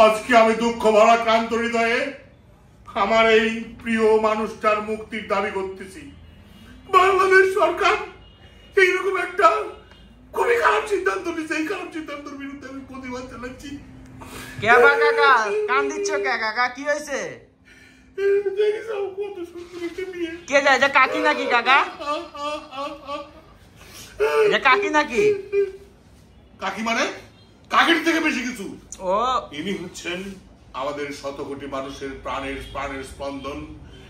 আজকে আমি দুঃখ ভরা ক্লান্ত হৃদয়ে আমার এই প্রিয় মানুষটার মুক্তির দাবি করতেছি। বাংলাদেশ সরকার এইরকম একটা খুবই খারাপ সিদ্ধান্ত নিচ্ছে। এই খারাপ সিদ্ধান্তের বিরুদ্ধে আমি প্রতিবাদ জানাচ্ছি। কান দিচ্ছ কে কাকা? কি হয়েছে? কে যায়? এটা কাকি নাকি কাকা? এটা কাকি নাকি? কাকি মানে কাকির থেকে বেশি কিছু। ও, ইনি হচ্ছেন আমাদের শত কোটি মানুষের প্রাণের স্পন্দন,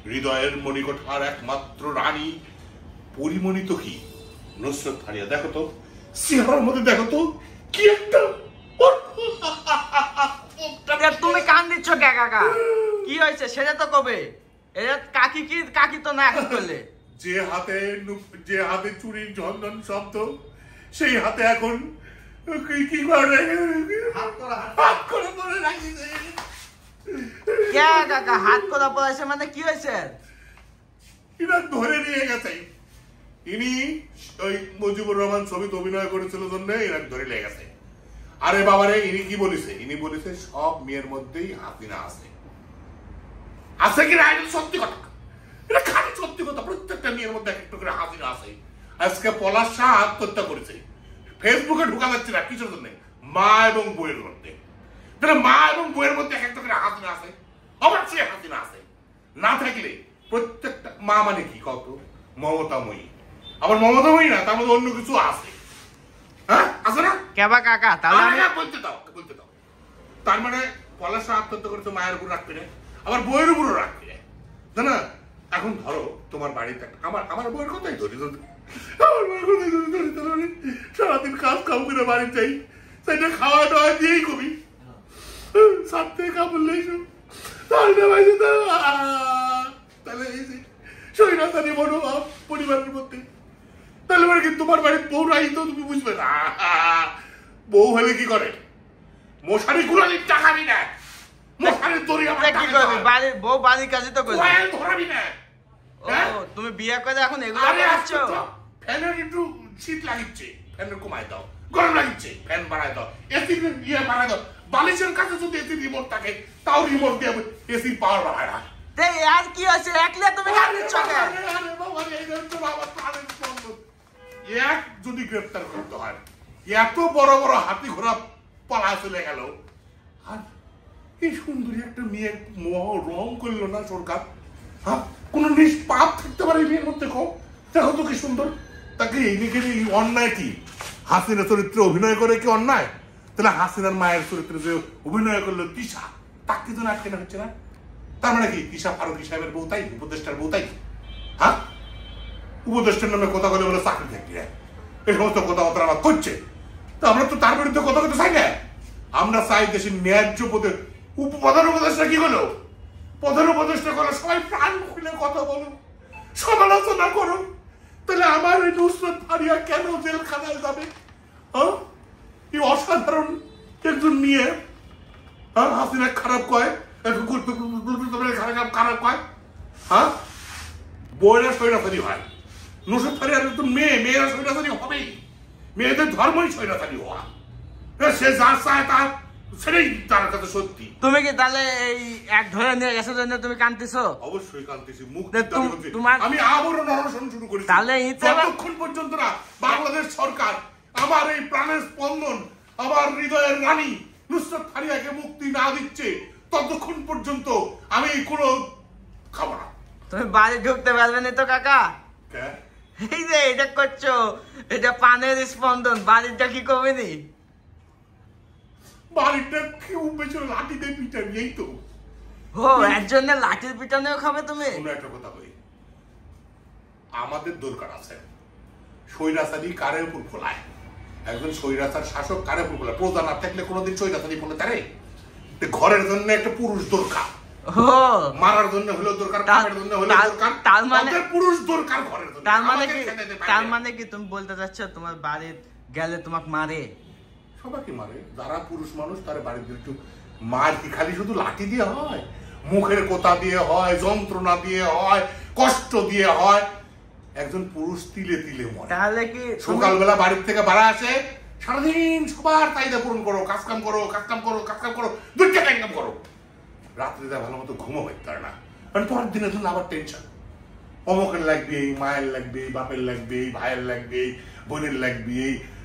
হৃদয়ের মণিকোঠার একমাত্র রানী, পরিমণিত কি নুসরত ফারিয়া। দেখো তো চেহারার মধ্যে, দেখো তো কি একটা। তুমি কান দিচ্ছ কে কাকা? কি হয়েছে সেটা তো কবে? এটা কাকি কি? কাকি তো না এখন করলে। যে হাতে চুরির ঝনঝন শব্দ, সেই হাতে এখন কি করে হাত করে পড়ে রাখিছে। কে কাকা হাত করা পড়াইছে মানে? কি হয়েছে? এরা ধরে নিয়ে গেছে। ইনি ওই মুজিবুর রহমান ছবিতে অভিনয় করেছিল জন্য এরা ধরে নিয়ে গেছে। আরে বাবারে, ইনি কি বলেছে? ইনি বলেছে সব মেয়ের মধ্যেই হাসিনা আছে। আছে কি না? সত্যি কথা, এটা খালি সত্যি কথা। প্রত্যেকটা মেয়ের মধ্যে একটা করে হাসিনা আছে। আজকে পলাশ শাহ আত্মহত্যা করেছে, ফেসবুকে ঢুকা যাচ্ছে না কিছুর জন্য, মা এবং বইয়ের মধ্যে। তাহলে মা এবং বইয়ের মধ্যে একটা করে হাসিনা আছে, অবশ্যই হাসিনা আছে। না থাকলে প্রত্যেকটা মা মানে কি কত? মমতাময়ী। আবার মমতাময়ী না, তার মধ্যে অন্য কিছু আছে। হ্যাঁ, আছে না? কেবা কাকা তাহলে বলতে দাও। তার মানে পলাশ শাহ আত্মহত্যা করেছে মায়ের উপর রাখবে না, আবার বইয়ের উপরও রাখবে না। এখন ধরো তোমার বাড়িতে আমার বইয়ের কথাই ধরি, সারাদিন কাজ কাম করে বাড়ি যাই, সেটা খাওয়া দাওয়া দিয়েই কবি সাত থেকে কাপড় লেগেছো। তাহলে এই যে সৈরাচারী মনোভাব পরিবারের মধ্যে, তাহলে মানে কি তোমার বাড়ির বউ রাই তো তুমি বুঝবে না। বউ হলে কি করে? মশারি গুলালি টাকাবি না, মশারির দড়ি আমার কি করবি? বাড়ির বউ বাড়ির কাজে তো করবি, ধরাবি না। তুমি বিয়ে করে এখন এগুলো করছো? ফ্যানের একটু শীত লাগিচ্ছে, ফ্যানের কমায় দাও। গরম লাগিচ্ছে, ফ্যান বাড়ায় দাও। এসি বাড়ায় দাও। বালিশের কাছে যদি এসি রিমোট থাকে, তাও রিমোট দিয়ে এসির পাওয়ার বাড়ায় না। আর কি হয়েছে? একলে তুমি কান দিচ্ছ কে? এক যদি গ্রেফতার করতে হয়, এত বড় বড় হাতি ঘোড়া পালা চলে গেল, আর এই সুন্দরী একটা মেয়ে রং করলো না সরকার। হ্যাঁ, কোন নিষ্পাপ থাকতে পারে মেয়ের মধ্যে? দেখো তো কি সুন্দর। তাকে এই অন্যায় কি? হাসিনা চরিত্রে অভিনয় করে কি অন্যায়? তাহলে হাসিনার মায়ের চরিত্রে যে অভিনয় করলো তিশা, তাকে তো আটকে না হচ্ছে না। তার মানে কি তিশা ফারুকী সাহেবের বউ তাই, উপদেষ্টার বউ তাই? হ্যাঁ, উপদেষ্টার নামে কথা বলে বলে চাকরি থাকবে, এই সমস্ত কথাবার্তা আমার করছে। তো আমরা তো তার বিরুদ্ধে কথা বলতে চাই না। আমরা চাই দেশের ন্যায্য পদে প্রধান উপদেষ্টা কি হলো? প্রধান উপদেষ্টা করো, সবাই প্রাণ খুলে কথা বলো, সমালোচনা করো। তাহলে আমার এই নুসরত ফারিয়া কেন জেলখানায় যাবে? হ্যাঁ, এই অসাধারণ একজন মেয়ে হাসিনা খারাপ কয়, খারাপ কয়। হ্যাঁ, বইরা স্বৈরাচারী হয়। নুসরত ফারিয়ার তো মেয়েরা স্বৈরাচারী হবেই। মেয়েদের ধর্মই স্বৈরাচারী হওয়া। সে যা চায় তার সেটাই তার কাছে সত্যি। তুমি কি তাহলে এই এক ধরে নিয়ে গেছে জন্য তুমি কাঁদতেছো? অবশ্যই কাঁদতেছি। আমি আবরণ অনশন শুরু করেছি। তাহলে যতক্ষণ পর্যন্ত না বাংলাদেশ সরকার আমার এই প্রাণের স্পন্দন, আমার হৃদয়ের রানী নুসরত ফারিয়াকে মুক্তি না দিচ্ছে, ততক্ষণ পর্যন্ত আমি কোনো খাবো না। তুমি বাড়ি ঢুকতে পারবে না তো কাকা? এই যে এটা করছো, এটা প্রাণের স্পন্দন, বাড়িটা কি করবে নি? বাড়িটা কেউ পেছনে লাঠিতে পিটাবি, এই তো। ও, এর জন্য লাঠির পিটানেও খাবে তুমি? একটা কথা বলি, আমাদের দরকার আছে স্বৈরাচারী কারের উপর ফোলায়। একজন স্বৈরাচার শাসক কারের উপর ফোলায়। প্রজা না থাকলে কোনোদিন স্বৈরাচারী ফোলে তারে। ঘরের জন্য একটা পুরুষ দরকার, মারার জন্য হলেও দরকার, কামের জন্য হলেও দরকার। তার মানে পুরুষ দরকার ঘরের জন্য। তার মানে কি তুমি বলতে চাচ্ছ তোমার বাড়ির গেলে তোমাকে মারে? সবাইকে মারে। যারা পুরুষ মানুষ তারা বাড়িতে একটু মার কি খালি শুধু লাঠি দিয়ে হয়? মুখের কোতা দিয়ে হয়, যন্ত্রণা দিয়ে হয়, কষ্ট দিয়ে হয়। একজন পুরুষ তিলে তিলে মরে। তাহলে কি সকালবেলা বাড়ির থেকে বাড়া আসে, সারাদিন সবার চাহিদা পূরণ করো, কাজকাম করো, দুইটা টাইম ইনকাম করো, রাত্রে যা ভালো মতো ঘুমো হইতে পারে না, কারণ পরের দিনের জন্য আবার টেনশন, অমকের লাগবে, মায়ের লাগবে, বাপের লাগবে, ভাইয়ের লাগবে, বোনের লাগবে,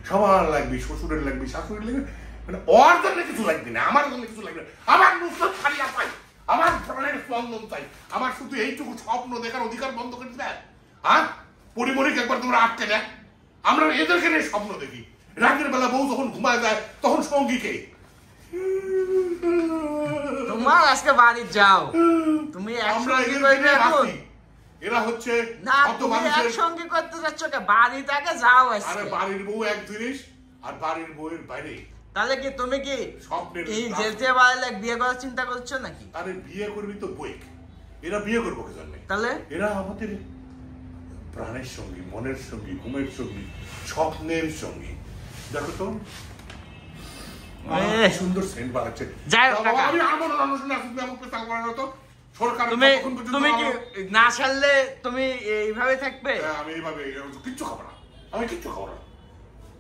সবার লাগবে, শ্বশুরের লাগবে, শাশুড়ের লাগবে, মানে ওর জন্য কিছু লাগবে না, আমার জন্য কিছু লাগবে না, আমার নুসরত ফারিয়া পাই, আমার প্রাণের স্পন্দন চাই, আমার শুধু এইটুকু স্বপ্ন দেখার অধিকার বন্ধ করে দিবে। আর পরিমরিকে একবার তোমরা আটকে দেয়, আমরা এদেরকে নিয়ে স্বপ্ন দেখি, রাতের বেলা বউ যখন ঘুমায় যায় তখন সঙ্গীকে তোমার আজকে বাড়ি যাও, তুমি আমরা একসঙ্গে করবে এখন। এরা হচ্ছে না কত তুমি মানুষের, একসঙ্গে করতে যাচ্ছ কে? বাড়িতে আগে যাও আরে আজকে। বাড়ির বউ এক জিনিস আর বাড়ির বউয়ের বাইরে তাহলে কি তুমি কি স্বপ্নের এই জেলতে বাড়লে বিয়ে করার চিন্তা করছো নাকি? আরে বিয়ে করবি তো বই, এরা বিয়ে করবো কে জন্যে? তাহলে এরা আমাদের প্রাণের সঙ্গী, মনের সঙ্গী, ঘুমের সঙ্গী, স্বপ্নের সঙ্গী। দেখো তো সুন্দর সেন্ট বাড়াচ্ছে। যাই হোক কাকা, আমি আমার অনুষ্ঠানে আসলে আমাকে চাল করানো তো সরকার, তুমি কি না ছাড়লে তুমি এইভাবে থাকবে? আমি এইভাবে কিচ্ছু খাবো না, আমি কিচ্ছু খাবো না,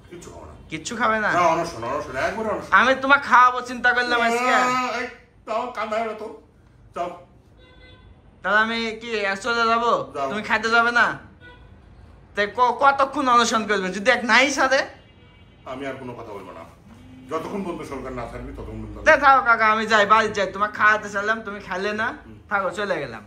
কিচ্ছু খাবো না, কিচ্ছু খাবে না? অনশন, অনশন, একবারে অনশন। আমি তোমার খাওয়াবো চিন্তা করলাম আজকে। তাও কান্দা হলো তো, যাও। তাহলে আমি কি চলে যাবো? যাও। তুমি খাইতে যাবে না? তাই কতক্ষণ অনশন করবে যদি এক নাই সাথে? আমি আর কোনো কথা বলবো না, যতক্ষণ পর্যন্ত সরকার না থাকবে ততক্ষণ পর্যন্ত। থাকো কাকা, আমি যাই, বাড়ি যাই। তোমার খাওয়াতে চাইলাম, তুমি খাইলে না, থাকো, চলে গেলাম।